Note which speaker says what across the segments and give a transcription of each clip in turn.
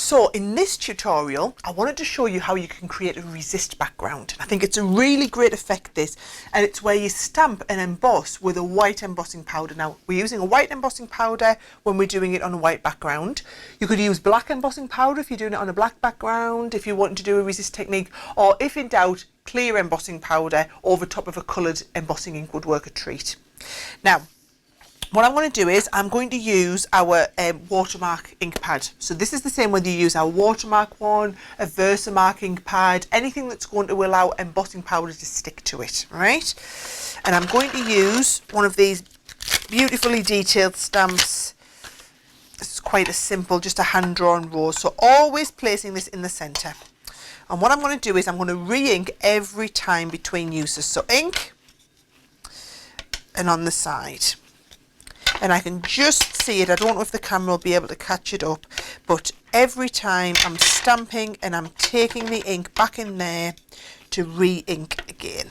Speaker 1: So in this tutorial, I wanted to show you how you can create a resist background. I think it's a really great effect, this, and it's where you stamp and emboss with a white embossing powder. Now, we're using a white embossing powder when we're doing it on a white background. You could use black embossing powder if you're doing it on a black background, if you're wanting to do a resist technique, or if in doubt, clear embossing powder over top of a coloured embossing ink would work a treat. Now, what I'm going to do is I'm going to use our watermark ink pad. So this is the same whether you use our watermark one, a Versamark ink pad, anything that's going to allow embossing powder to stick to it, right? And I'm going to use one of these beautifully detailed stamps. It's quite a simple, just a hand-drawn rose. So always placing this in the centre. And what I'm going to do is I'm going to re-ink every time between uses. So ink and on the side. And I can just see it. I don't know if the camera will be able to catch it up, but every time I'm stamping and I'm taking the ink back in there to re-ink again.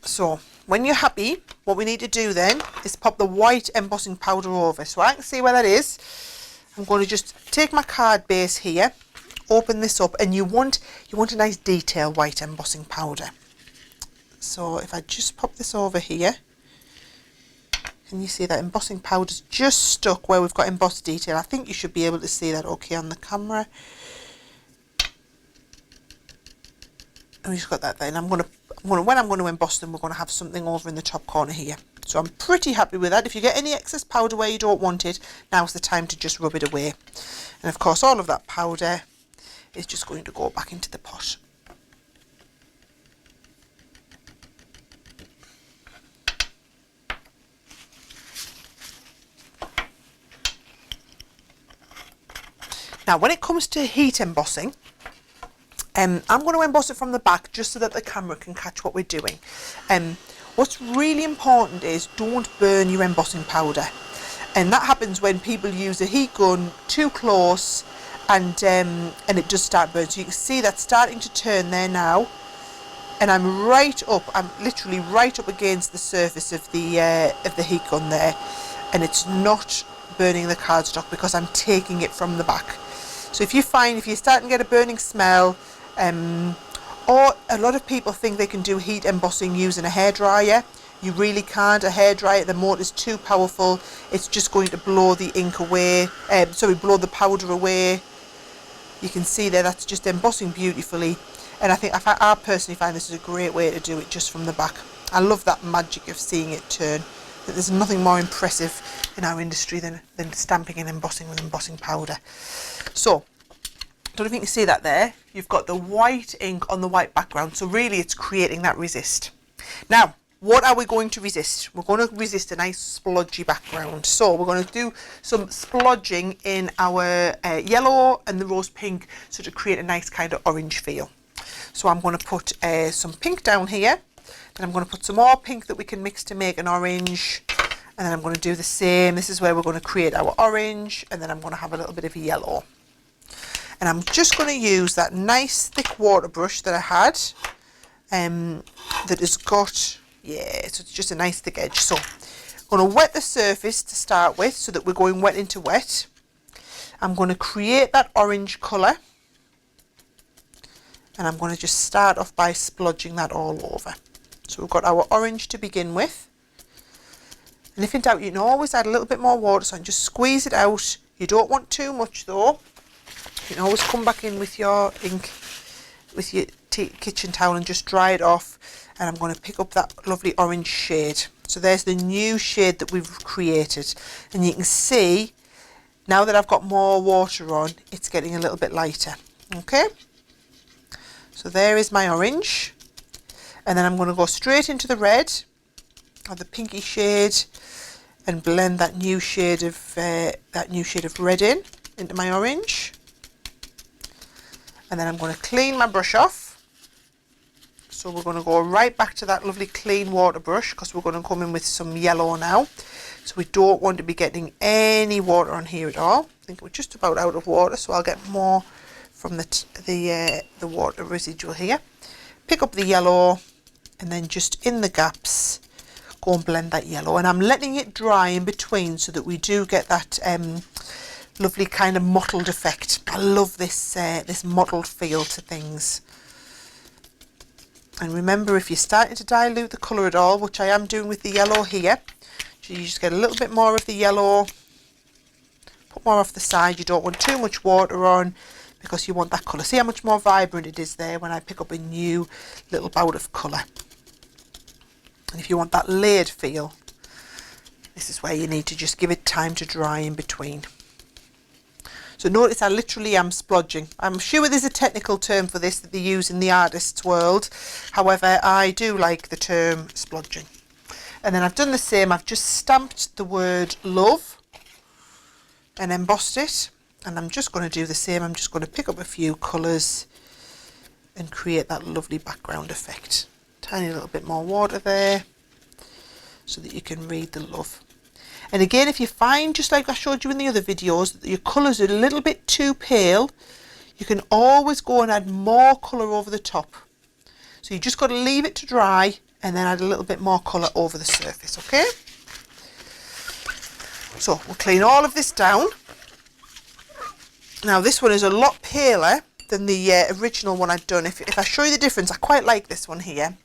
Speaker 1: So when you're happy, what we need to do then is pop the white embossing powder over. So I can see where that is. I'm going to just take my card base here, open this up, and you want a nice detail white embossing powder. So if I just pop this over here, can you see that embossing powder's just stuck where we've got embossed detail? I think you should be able to see that okay on the camera. And we just got that there. And when I'm going to emboss them, we're going to have something over in the top corner here. So I'm pretty happy with that. If you get any excess powder where you don't want it, now's the time to just rub it away. And of course, all of that powder is just going to go back into the pot. Now, when it comes to heat embossing, I'm going to emboss it from the back just so that the camera can catch what we're doing. What's really important is don't burn your embossing powder, and that happens when people use a heat gun too close and it does start burning. So you can see that's starting to turn there now, and I'm literally right up against the surface of the heat gun there, and it's not burning the cardstock because I'm taking it from the back. So if you're starting to get a burning smell, or a lot of people think they can do heat embossing using a hairdryer. You really can't. A hairdryer, the motor is too powerful. It's just going to blow the ink away, blow the powder away. You can see there, that's just embossing beautifully. And I personally find this is a great way to do it just from the back. I love that magic of seeing it turn. There's nothing more impressive in our industry than stamping and embossing with embossing powder. So, I don't know if you can see that there. You've got the white ink on the white background, so really it's creating that resist. Now, what are we going to resist? We're going to resist a nice splodgy background. So we're going to do some splodging in our yellow and the rose pink, so to create a nice kind of orange feel. So I'm going to put some pink down here, then I'm going to put some more pink that we can mix to make an orange, and then I'm going to do the same. This is where we're going to create our orange, and then I'm going to have a little bit of yellow. And I'm just going to use that nice thick water brush that I had, that has got, so it's just a nice thick edge. So I'm going to wet the surface to start with, so that we're going wet into wet. I'm going to create that orange colour, and I'm going to just start off by splodging that all over. So we've got our orange to begin with. And if in doubt, you can always add a little bit more water, so I can just squeeze it out. You don't want too much though. You can always come back in with your ink, with your kitchen towel, and just dry it off. And I'm going to pick up that lovely orange shade. So there's the new shade that we've created. And you can see, now that I've got more water on, it's getting a little bit lighter. Okay? So there is my orange. And then I'm going to go straight into the red, or the pinky shade, and blend that new shade of red into my orange. And then I'm going to clean my brush off. So we're going to go right back to that lovely clean water brush, because we're going to come in with some yellow now. So we don't want to be getting any water on here at all. I think we're just about out of water, so I'll get more from the water residual here. pick up the yellow and then just in the gaps go and blend that yellow, and I'm letting it dry in between so that we do get that lovely kind of mottled effect. I love this this mottled feel to things. And remember, if you're starting to dilute the colour at all, which I am doing with the yellow here, so you just get a little bit more of the yellow, put more off the side. You don't want too much water on because you want that colour. See how much more vibrant it is there when I pick up a new little bout of colour. And if you want that layered feel, this is where you need to just give it time to dry in between. So notice I literally am splodging. I'm sure there's a technical term for this that they use in the artist's world. However, I do like the term splodging. And then I've done the same. I've just stamped the word love and embossed it. And I'm just going to do the same. I'm just going to pick up a few colours and create that lovely background effect. Tiny little bit more water there so that you can read the love. And again, if you find, just like I showed you in the other videos, that your colours are a little bit too pale, you can always go and add more colour over the top. So you just got to leave it to dry and then add a little bit more colour over the surface, okay? So we'll clean all of this down. Now this one is a lot paler than the original one I'd done. If I show you the difference, I quite like this one here.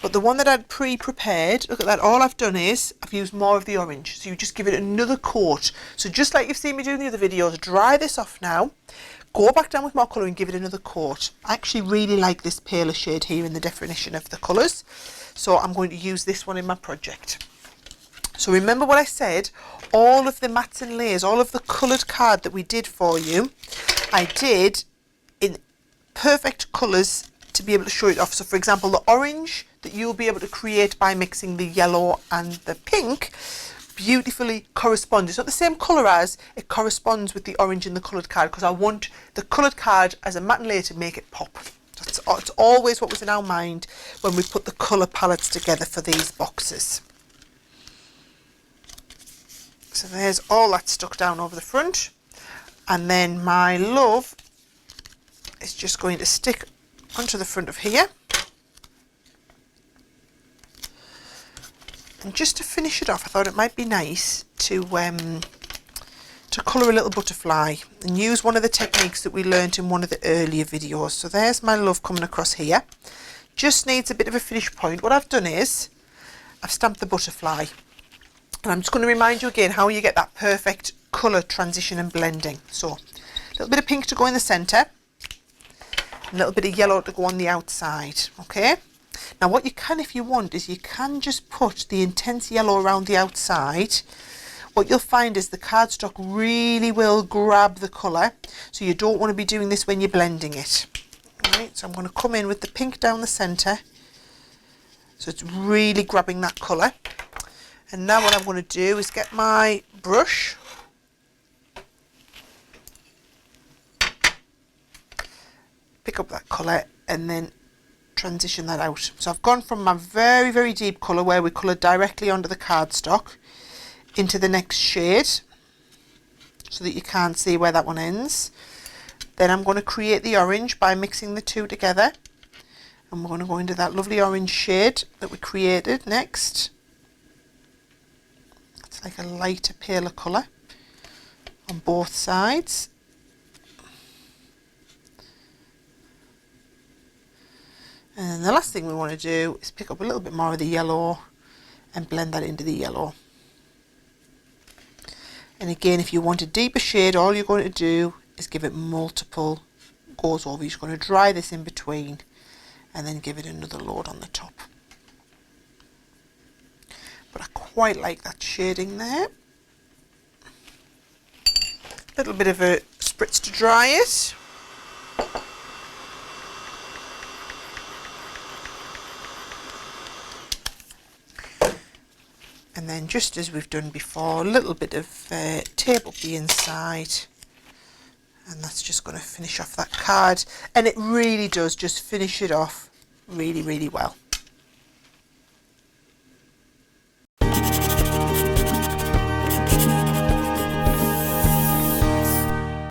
Speaker 1: But the one that I'd pre-prepared, look at that, all I've done is I've used more of the orange. So you just give it another coat. So just like you've seen me do in the other videos, dry this off now, go back down with more colour and give it another coat. I actually really like this paler shade here in the definition of the colours. So I'm going to use this one in my project. So remember what I said, all of the mats and layers, all of the coloured card that we did for you, I did in perfect colours to be able to show it off. So for example, the orange that you'll be able to create by mixing the yellow and the pink beautifully corresponds. It's not the same colour as, it corresponds with the orange in the coloured card because I want the coloured card as a matte and layer to make it pop. It's always what was in our mind when we put the colour palettes together for these boxes. So there's all that stuck down over the front, and then my love is just going to stick onto the front of here. And just to finish it off, I thought it might be nice to colour a little butterfly and use one of the techniques that we learnt in one of the earlier videos. So there's my love coming across here. Just needs a bit of a finish point. What I've done is I've stamped the butterfly. And I'm just going to remind you again how you get that perfect colour transition and blending. So a little bit of pink to go in the centre, a little bit of yellow to go on the outside, okay? Now what you can, if you want, is you can just put the intense yellow around the outside. What you'll find is the cardstock really will grab the colour, so you don't want to be doing this when you're blending it. Alright, so I'm going to come in with the pink down the centre, so it's really grabbing that colour. And now what I'm going to do is get my brush, pick up that colour and then transition that out. So I've gone from my very, very deep colour where we coloured directly onto the cardstock into the next shade so that you can't see where that one ends. Then I'm going to create the orange by mixing the two together, and we're going to go into that lovely orange shade that we created next. It's like a lighter, paler colour on both sides. And then the last thing we want to do is pick up a little bit more of the yellow and blend that into the yellow. And again, if you want a deeper shade, all you're going to do is give it multiple goes over. You're just going to dry this in between and then give it another load on the top. But I quite like that shading there. A little bit of a spritz to dry it. And then, just as we've done before, a little bit of tape up the inside, and that's just going to finish off that card, and it really does just finish it off really, really well.